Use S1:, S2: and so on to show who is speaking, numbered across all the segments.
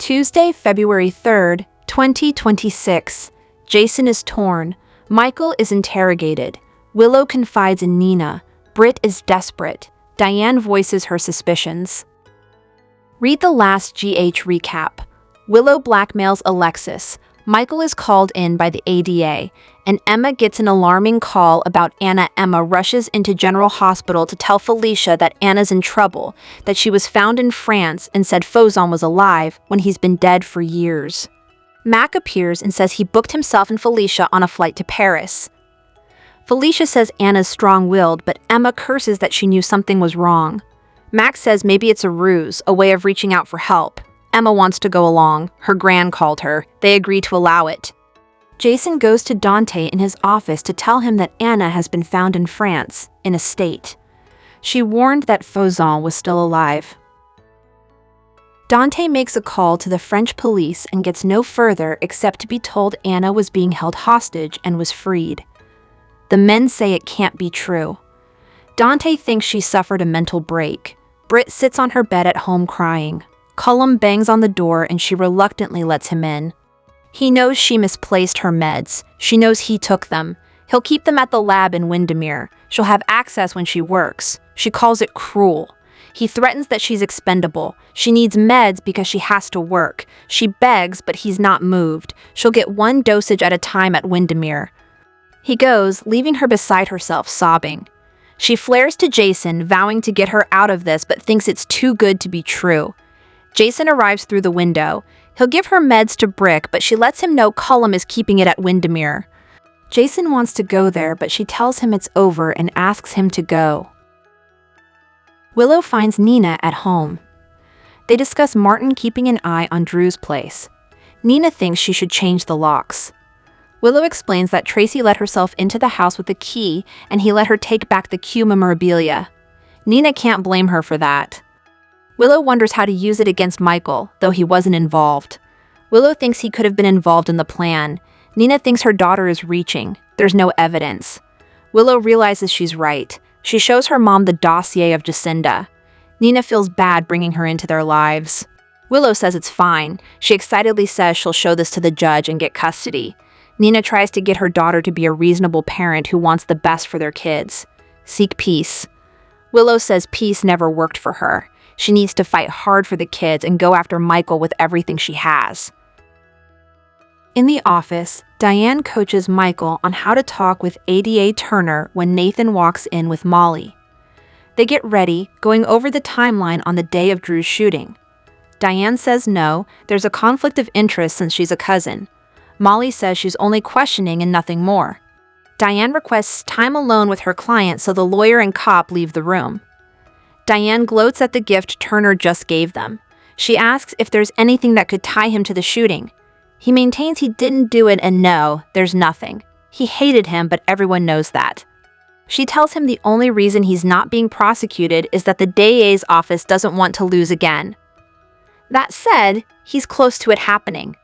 S1: Tuesday, February 3rd, 2026. Jason is torn. Michael is interrogated. Willow confides in Nina. Britt is desperate. Diane voices her suspicions. Read the last GH recap. Willow blackmails Alexis. Michael is called in by the ADA, and Emma gets an alarming call about Anna. Emma rushes into General Hospital to tell Felicia that Anna's in trouble, that she was found in France and said Fauzon was alive when he's been dead for years. Mac appears and says he booked himself and Felicia on a flight to Paris. Felicia says Anna's strong-willed, but Emma curses that she knew something was wrong. Mac says maybe it's a ruse, a way of reaching out for help. Emma wants to go along. Her gran called her. They agree to allow it. Jason goes to Dante in his office to tell him that Anna has been found in France, in a state. She warned that Fauzon was still alive. Dante makes a call to the French police and gets no further except to be told Anna was being held hostage and was freed. The men say it can't be true. Dante thinks she suffered a mental break. Britt sits on her bed at home crying. Cullum bangs on the door and she reluctantly lets him in. He knows she misplaced her meds. She knows he took them. He'll keep them at the lab in Windermere. She'll have access when she works. She calls it cruel. He threatens that she's expendable. She needs meds because she has to work. She begs, but he's not moved. She'll get one dosage at a time at Windermere. He goes, leaving her beside herself, sobbing. She flares to Jason, vowing to get her out of this, but thinks it's too good to be true. Jason arrives through the window. He'll give her meds to Brick, but she lets him know Cullum is keeping it at Windermere. Jason wants to go there, but she tells him it's over and asks him to go. Willow finds Nina at home. They discuss Martin keeping an eye on Drew's place. Nina thinks she should change the locks. Willow explains that Tracy let herself into the house with a key, and he let her take back the Q memorabilia. Nina can't blame her for that. Willow wonders how to use it against Michael, though he wasn't involved. Willow thinks he could have been involved in the plan. Nina thinks her daughter is reaching. There's no evidence. Willow realizes she's right. She shows her mom the dossier of Jacinda. Nina feels bad bringing her into their lives. Willow says it's fine. She excitedly says she'll show this to the judge and get custody. Nina tries to get her daughter to be a reasonable parent who wants the best for their kids. Seek peace. Willow says peace never worked for her. She needs to fight hard for the kids and go after Michael with everything she has. In the office, Diane coaches Michael on how to talk with ADA Turner when Nathan walks in with Molly. They get ready, going over the timeline on the day of Drew's shooting. Diane says no, there's a conflict of interest since she's a cousin. Molly says she's only questioning and nothing more. Diane requests time alone with her client so the lawyer and cop leave the room. Diane gloats at the gift Turner just gave them. She asks if there's anything that could tie him to the shooting. He maintains he didn't do it and no, there's nothing. He hated him, but everyone knows that. She tells him the only reason he's not being prosecuted is that the DA's office doesn't want to lose again. That said, he's close to it happening.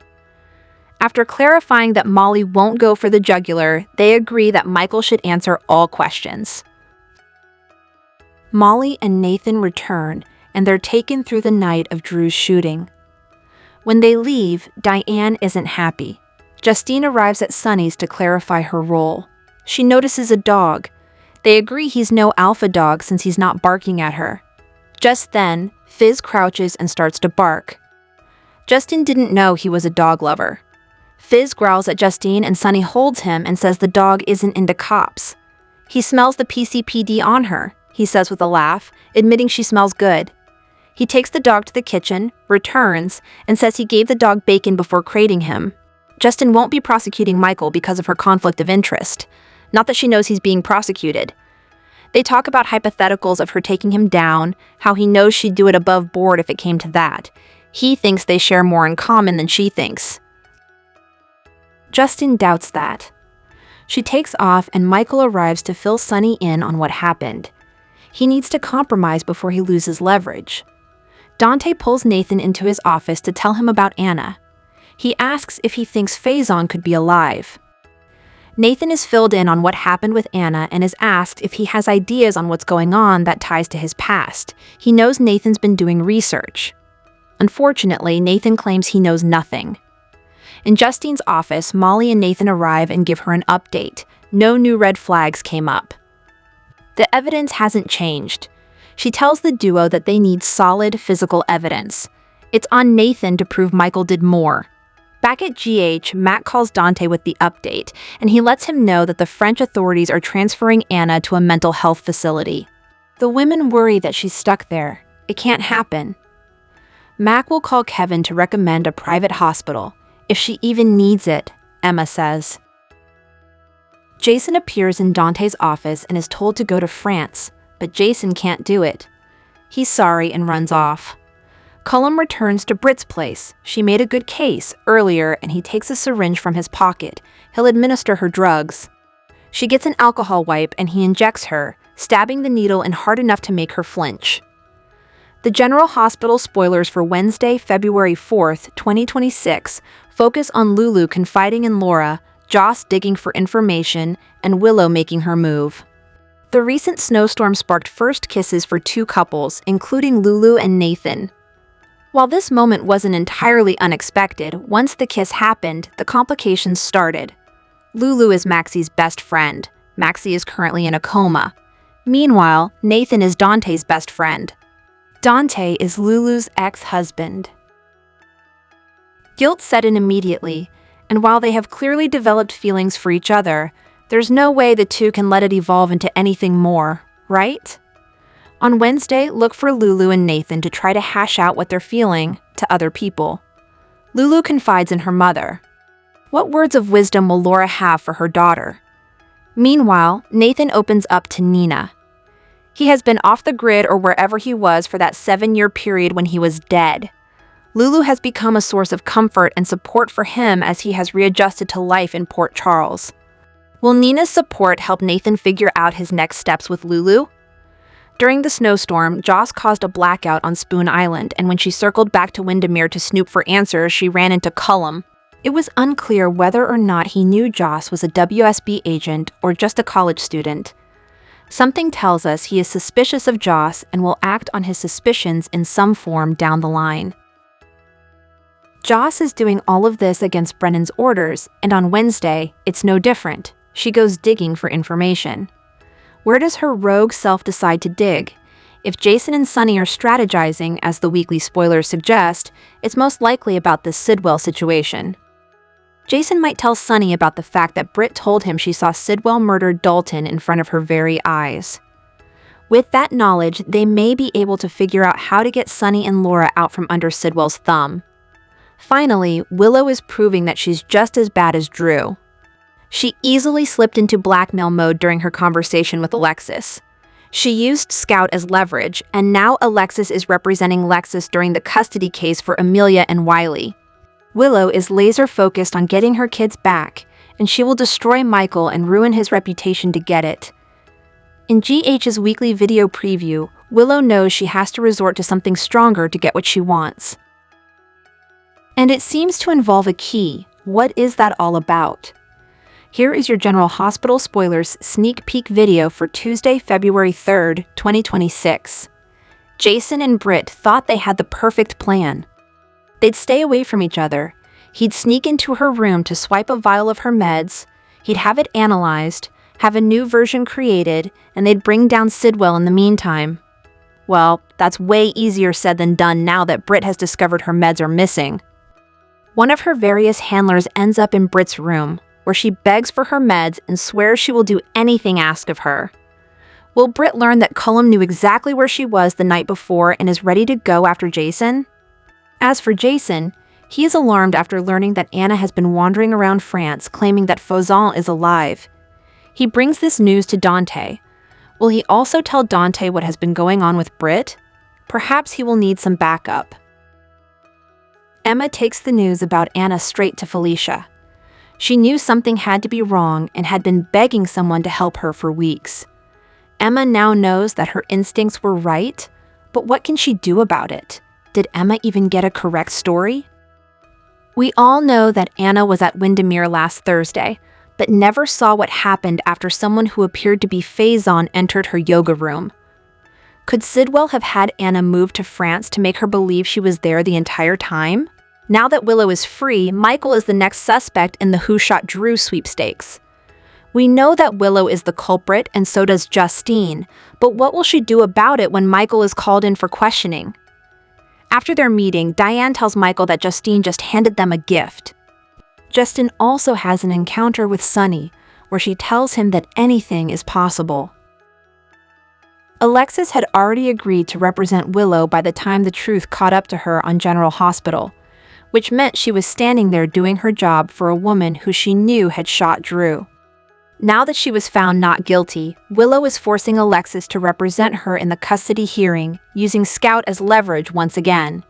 S1: After clarifying that Molly won't go for the jugular, they agree that Michael should answer all questions. Molly and Nathan return, and they're taken through the night of Drew's shooting. When they leave, Diane isn't happy. Justine arrives at Sunny's to clarify her role. She notices a dog. They agree he's no alpha dog since he's not barking at her. Just then, Fizz crouches and starts to bark. Justin didn't know he was a dog lover. Fizz growls at Justine and Sunny holds him and says the dog isn't into cops. He smells the PCPD on her, he says with a laugh, admitting she smells good. He takes the dog to the kitchen, returns, and says he gave the dog bacon before crating him. Justin won't be prosecuting Michael because of her conflict of interest. Not that she knows he's being prosecuted. They talk about hypotheticals of her taking him down, how he knows she'd do it above board if it came to that. He thinks they share more in common than she thinks. Justin doubts that. She takes off and Michael arrives to fill Sunny in on what happened. He needs to compromise before he loses leverage. Dante pulls Nathan into his office to tell him about Anna. He asks if he thinks Fauzon could be alive. Nathan is filled in on what happened with Anna and is asked if he has ideas on what's going on that ties to his past. He knows Nathan's been doing research. Unfortunately, Nathan claims he knows nothing. In Justine's office, Molly and Nathan arrive and give her an update. No new red flags came up. The evidence hasn't changed. She tells the duo that they need solid physical evidence. It's on Nathan to prove Michael did more. Back at GH, Matt calls Dante with the update, and he lets him know that the French authorities are transferring Anna to a mental health facility. The women worry that she's stuck there. It can't happen. Mac will call Kevin to recommend a private hospital, if she even needs it, Emma says. Jason appears in Dante's office and is told to go to France, but Jason can't do it. He's sorry and runs off. Cullum returns to Britt's place. She made a good case earlier and he takes a syringe from his pocket. He'll administer her drugs. She gets an alcohol wipe and he injects her, stabbing the needle in hard enough to make her flinch. The General Hospital spoilers for Wednesday, February 4th, 2026, focus on Lulu confiding in Laura, Joss digging for information, and Willow making her move. The recent snowstorm sparked first kisses for two couples, including Lulu and Nathan. While this moment wasn't entirely unexpected, once the kiss happened, the complications started. Lulu is Maxie's best friend. Maxie is currently in a coma. Meanwhile, Nathan is Dante's best friend. Dante is Lulu's ex-husband. Guilt set in immediately, and while they have clearly developed feelings for each other, there's no way the two can let it evolve into anything more, right? On Wednesday, look for Lulu and Nathan to try to hash out what they're feeling to other people. Lulu confides in her mother. What words of wisdom will Laura have for her daughter? Meanwhile, Nathan opens up to Nina. He has been off the grid or wherever he was for that 7-year period when he was dead. Lulu has become a source of comfort and support for him as he has readjusted to life in Port Charles. Will Nina's support help Nathan figure out his next steps with Lulu? During the snowstorm, Joss caused a blackout on Spoon Island, and when she circled back to Windermere to snoop for answers, she ran into Cullum. It was unclear whether or not he knew Joss was a WSB agent or just a college student. Something tells us he is suspicious of Joss and will act on his suspicions in some form down the line. Joss is doing all of this against Brennan's orders, and on Wednesday, it's no different. She goes digging for information. Where does her rogue self decide to dig? If Jason and Sunny are strategizing, as the weekly spoilers suggest, it's most likely about this Sidwell situation. Jason might tell Sunny about the fact that Britt told him she saw Sidwell murder Dalton in front of her very eyes. With that knowledge, they may be able to figure out how to get Sunny and Laura out from under Sidwell's thumb. Finally, Willow is proving that she's just as bad as Drew. She easily slipped into blackmail mode during her conversation with Alexis. She used Scout as leverage, and now Alexis is representing Lexus during the custody case for Amelia and Wiley. Willow is laser-focused on getting her kids back, and she will destroy Michael and ruin his reputation to get it. In GH's weekly video preview, Willow knows she has to resort to something stronger to get what she wants. And it seems to involve a key. What is that all about? Here is your General Hospital spoilers sneak peek video for Tuesday, February 3rd, 2026. Jason and Britt thought they had the perfect plan. They'd stay away from each other. He'd sneak into her room to swipe a vial of her meds, he'd have it analyzed, have a new version created, and they'd bring down Sidwell in the meantime. Well, that's way easier said than done now that Britt has discovered her meds are missing. One of her various handlers ends up in Britt's room, where she begs for her meds and swears she will do anything asked of her. Will Britt learn that Cullum knew exactly where she was the night before and is ready to go after Jason? As for Jason, he is alarmed after learning that Anna has been wandering around France claiming that Fauzan is alive. He brings this news to Dante. Will he also tell Dante what has been going on with Britt? Perhaps he will need some backup. Emma takes the news about Anna straight to Felicia. She knew something had to be wrong and had been begging someone to help her for weeks. Emma now knows that her instincts were right, but what can she do about it? Did Emma even get a correct story? We all know that Anna was at Windermere last Thursday, but never saw what happened after someone who appeared to be Faison entered her yoga room. Could Sidwell have had Anna move to France to make her believe she was there the entire time? Now that Willow is free, Michael is the next suspect in the Who Shot Drew sweepstakes. We know that Willow is the culprit, and so does Justine, but what will she do about it when Michael is called in for questioning? After their meeting, Diane tells Michael that Justine just handed them a gift. Justine also has an encounter with Sonny, where she tells him that anything is possible. Alexis had already agreed to represent Willow by the time the truth caught up to her on General Hospital, which meant she was standing there doing her job for a woman who she knew had shot Drew. Now that she was found not guilty, Willow is forcing Alexis to represent her in the custody hearing, using Scout as leverage once again.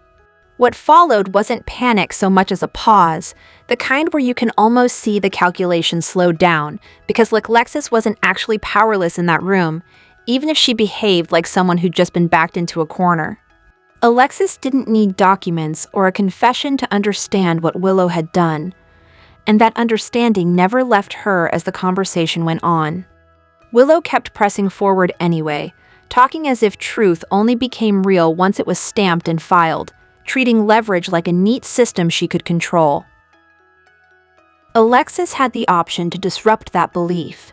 S1: What followed wasn't panic so much as a pause, the kind where you can almost see the calculations slowed down, because Alexis wasn't actually powerless in that room, even if she behaved like someone who'd just been backed into a corner. Alexis didn't need documents or a confession to understand what Willow had done, and that understanding never left her as the conversation went on. Willow kept pressing forward anyway, talking as if truth only became real once it was stamped and filed, treating leverage like a neat system she could control. Alexis had the option to disrupt that belief.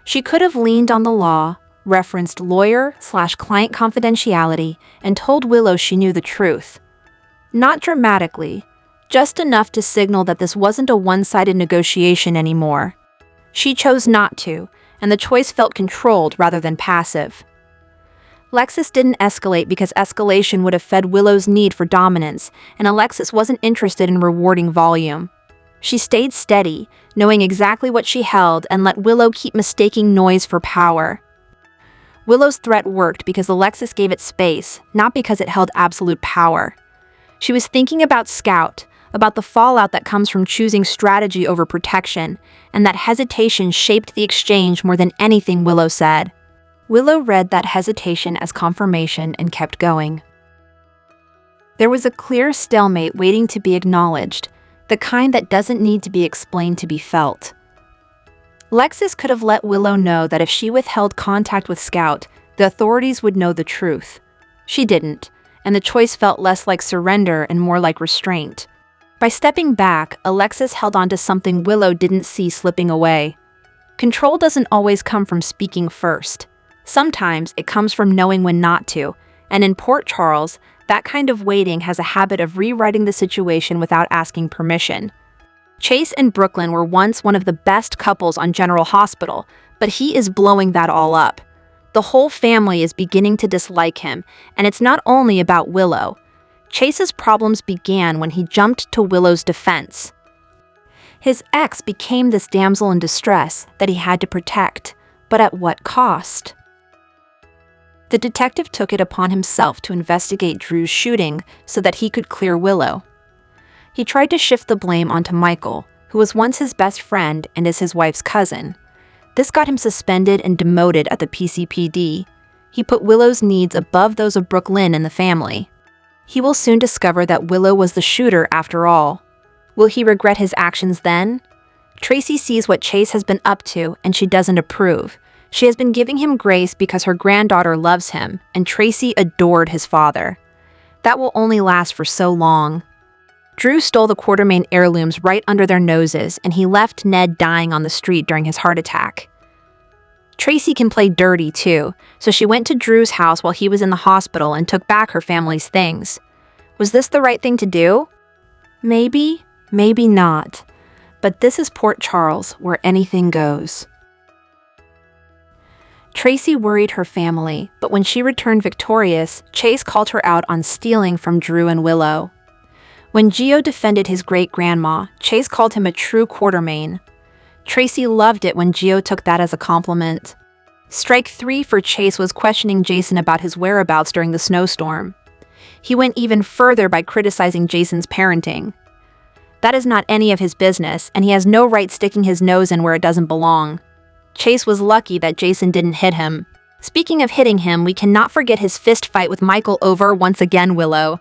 S1: She could have leaned on the law, referenced lawyer/client confidentiality, and told Willow she knew the truth. Not dramatically, just enough to signal that this wasn't a one-sided negotiation anymore. She chose not to, and the choice felt controlled rather than passive. Alexis didn't escalate because escalation would have fed Willow's need for dominance, and Alexis wasn't interested in rewarding volume. She stayed steady, knowing exactly what she held, and let Willow keep mistaking noise for power. Willow's threat worked because Alexis gave it space, not because it held absolute power. She was thinking about Scout, about the fallout that comes from choosing strategy over protection, and that hesitation shaped the exchange more than anything Willow said. Willow read that hesitation as confirmation and kept going. There was a clear stalemate waiting to be acknowledged, the kind that doesn't need to be explained to be felt. Alexis could have let Willow know that if she withheld contact with Scout, the authorities would know the truth. She didn't, and the choice felt less like surrender and more like restraint. By stepping back, Alexis held on to something Willow didn't see slipping away. Control doesn't always come from speaking first. Sometimes it comes from knowing when not to, and in Port Charles, that kind of waiting has a habit of rewriting the situation without asking permission. Chase and Brooklyn were once one of the best couples on General Hospital, but he is blowing that all up. The whole family is beginning to dislike him, and it's not only about Willow. Chase's problems began when he jumped to Willow's defense. His ex became this damsel in distress that he had to protect, but at what cost? The detective took it upon himself to investigate Drew's shooting so that he could clear Willow. He tried to shift the blame onto Michael, who was once his best friend and is his wife's cousin. This got him suspended and demoted at the PCPD. He put Willow's needs above those of Brooklyn and the family. He will soon discover that Willow was the shooter after all. Will he regret his actions then? Tracy sees what Chase has been up to, and she doesn't approve. She has been giving him grace because her granddaughter loves him, and Tracy adored his father. That will only last for so long. Drew stole the Quartermain heirlooms right under their noses, and he left Ned dying on the street during his heart attack. Tracy can play dirty too, so she went to Drew's house while he was in the hospital and took back her family's things. Was this the right thing to do? Maybe, maybe not. But this is Port Charles, where anything goes. Tracy worried her family, but when she returned victorious, Chase called her out on stealing from Drew and Willow. When Gio defended his great-grandma, Chase called him a true Quartermain. Tracy loved it when Gio took that as a compliment. Strike 3 for Chase was questioning Jason about his whereabouts during the snowstorm. He went even further by criticizing Jason's parenting. That is not any of his business, and he has no right sticking his nose in where it doesn't belong. Chase was lucky that Jason didn't hit him. Speaking of hitting him, we cannot forget his fist fight with Michael over, once again, Willow.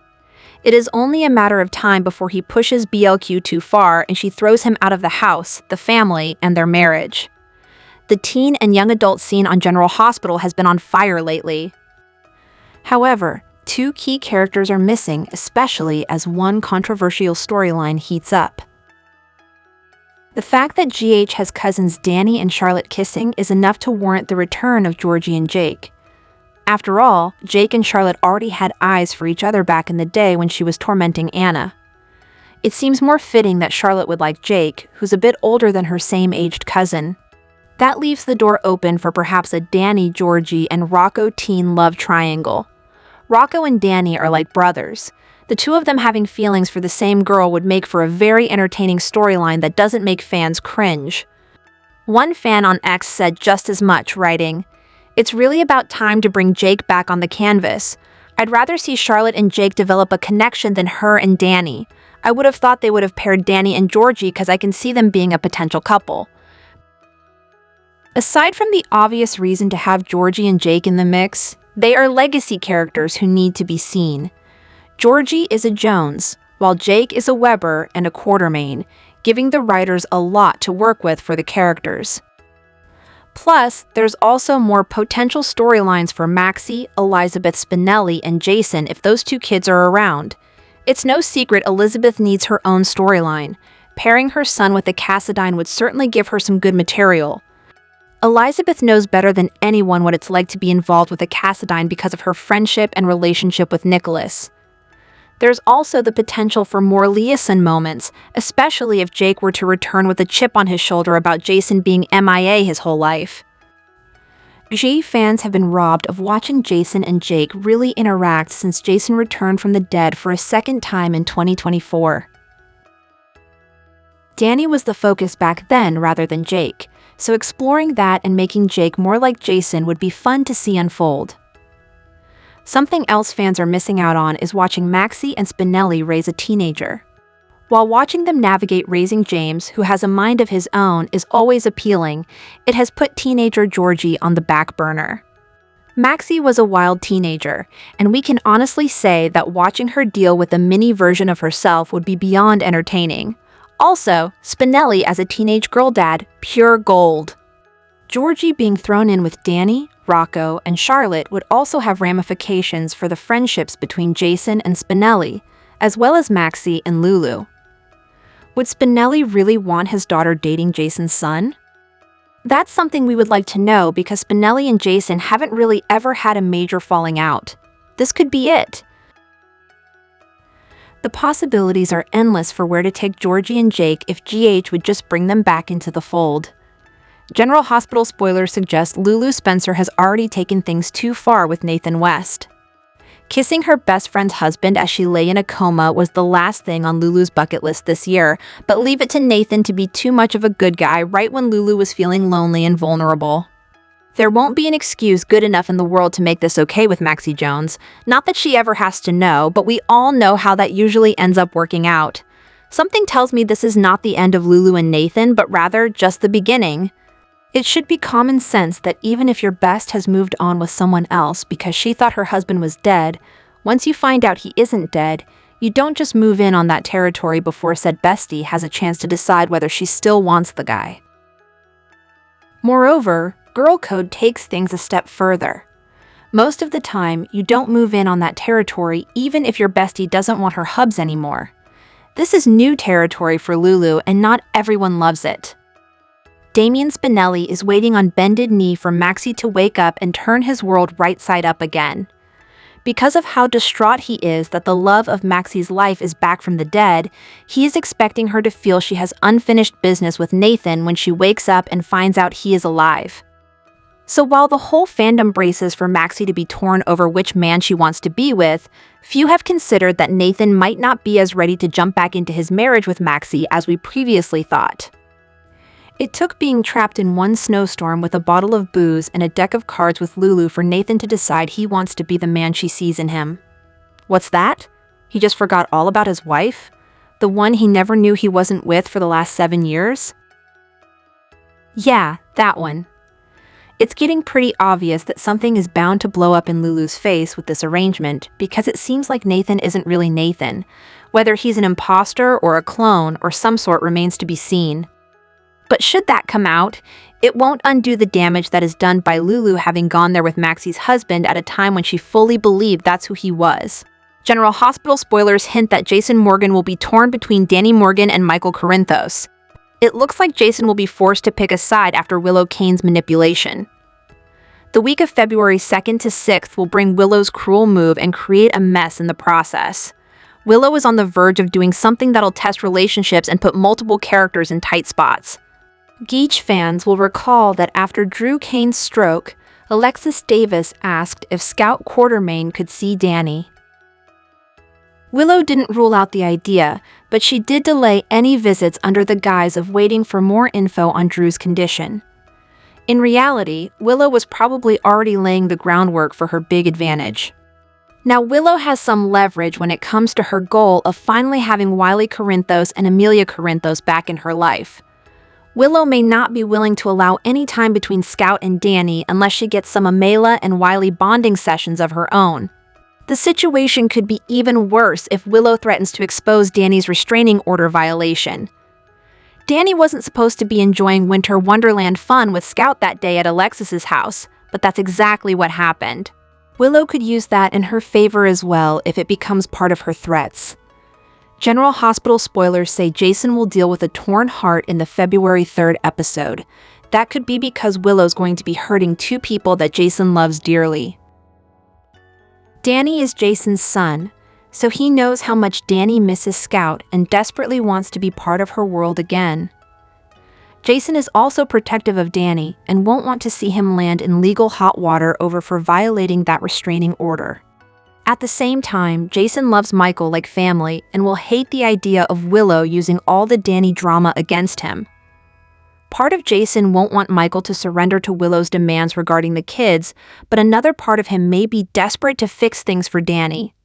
S1: It is only a matter of time before he pushes BLQ too far and she throws him out of the house, the family, and their marriage. The teen and young adult scene on General Hospital has been on fire lately. However, two key characters are missing, especially as one controversial storyline heats up. The fact that GH has cousins Danny and Charlotte kissing is enough to warrant the return of Georgie and Jake. After all, Jake and Charlotte already had eyes for each other back in the day when she was tormenting Anna. It seems more fitting that Charlotte would like Jake, who's a bit older than her same-aged cousin. That leaves the door open for perhaps a Danny, Georgie, and Rocco teen love triangle. Rocco and Danny are like brothers. The two of them having feelings for the same girl would make for a very entertaining storyline that doesn't make fans cringe. One fan on X said just as much, writing, "It's really about time to bring Jake back on the canvas. I'd rather see Charlotte and Jake develop a connection than her and Danny. I would have thought they would have paired Danny and Georgie because I can see them being a potential couple." Aside from the obvious reason to have Georgie and Jake in the mix, they are legacy characters who need to be seen. Georgie is a Jones, while Jake is a Weber and a Quartermain, giving the writers a lot to work with for the characters. Plus, there's also more potential storylines for Maxie, Elizabeth Spinelli, and Jason if those two kids are around. It's no secret Elizabeth needs her own storyline. Pairing her son with a Cassadine would certainly give her some good material. Elizabeth knows better than anyone what it's like to be involved with a Cassadine because of her friendship and relationship with Nicholas. There's also the potential for more Leeson moments, especially if Jake were to return with a chip on his shoulder about Jason being MIA his whole life. G fans have been robbed of watching Jason and Jake really interact since Jason returned from the dead for a second time in 2024. Danny was the focus back then rather than Jake, so exploring that and making Jake more like Jason would be fun to see unfold. Something else fans are missing out on is watching Maxie and Spinelli raise a teenager. While watching them navigate raising James, who has a mind of his own, is always appealing, it has put teenager Georgie on the back burner. Maxie was a wild teenager, and we can honestly say that watching her deal with a mini version of herself would be beyond entertaining. Also, Spinelli as a teenage girl dad, pure gold. Georgie being thrown in with Danny, Rocco, and Charlotte would also have ramifications for the friendships between Jason and Spinelli, as well as Maxie and Lulu. Would Spinelli really want his daughter dating Jason's son? That's something we would like to know because Spinelli and Jason haven't really ever had a major falling out. This could be it. The possibilities are endless for where to take Georgie and Jake if GH would just bring them back into the fold. General Hospital spoilers suggest Lulu Spencer has already taken things too far with Nathan West. Kissing her best friend's husband as she lay in a coma was the last thing on Lulu's bucket list this year, but leave it to Nathan to be too much of a good guy right when Lulu was feeling lonely and vulnerable. There won't be an excuse good enough in the world to make this okay with Maxie Jones. Not that she ever has to know, but we all know how that usually ends up working out. Something tells me this is not the end of Lulu and Nathan, but rather just the beginning. It should be common sense that even if your best has moved on with someone else because she thought her husband was dead, once you find out he isn't dead, you don't just move in on that territory before said bestie has a chance to decide whether she still wants the guy. Moreover, girl code takes things a step further. Most of the time, you don't move in on that territory even if your bestie doesn't want her hubs anymore. This is new territory for Lulu and not everyone loves it. Damien Spinelli is waiting on bended knee for Maxie to wake up and turn his world right side up again. Because of how distraught he is that the love of Maxie's life is back from the dead, he is expecting her to feel she has unfinished business with Nathan when she wakes up and finds out he is alive. So while the whole fandom braces for Maxie to be torn over which man she wants to be with, few have considered that Nathan might not be as ready to jump back into his marriage with Maxie as we previously thought. It took being trapped in one snowstorm with a bottle of booze and a deck of cards with Lulu for Nathan to decide he wants to be the man she sees in him. What's that? He just forgot all about his wife? The one he never knew he wasn't with for the last 7 years? Yeah, that one. It's getting pretty obvious that something is bound to blow up in Lulu's face with this arrangement because it seems like Nathan isn't really Nathan. Whether he's an imposter or a clone or some sort remains to be seen. But should that come out, It won't undo the damage that is done by Lulu having gone there with Maxie's husband at a time when she fully believed that's who he was. General Hospital spoilers hint that Jason Morgan will be torn between Danny Morgan and Michael Corinthos. It looks like Jason will be forced to pick a side after Willow Kane's manipulation. The week of February 2nd to 6th will bring Willow's cruel move and create a mess in the process. Willow is on the verge of doing something that'll test relationships and put multiple characters in tight spots. Geach fans will recall that after Drew Kane's stroke, Alexis Davis asked if Scout Quartermain could see Danny. Willow didn't rule out the idea, but she did delay any visits under the guise of waiting for more info on Drew's condition. In reality, Willow was probably already laying the groundwork for her big advantage. Now Willow has some leverage when it comes to her goal of finally having Wiley Corinthos and Amelia Corinthos back in her life. Willow may not be willing to allow any time between Scout and Danny unless she gets some Amela and Wiley bonding sessions of her own. The situation could be even worse if Willow threatens to expose Danny's restraining order violation. Danny wasn't supposed to be enjoying Winter Wonderland fun with Scout that day at Alexis's house, but that's exactly what happened. Willow could use that in her favor as well if it becomes part of her threats. General Hospital spoilers say Jason will deal with a torn heart in the February 3rd episode. That could be because Willow's going to be hurting two people that Jason loves dearly. Danny is Jason's son, so he knows how much Danny misses Scout and desperately wants to be part of her world again. Jason is also protective of Danny and won't want to see him land in legal hot water over for violating that restraining order. At the same time, Jason loves Michael like family and will hate the idea of Willow using all the Danny drama against him. Part of Jason won't want Michael to surrender to Willow's demands regarding the kids, but another part of him may be desperate to fix things for Danny.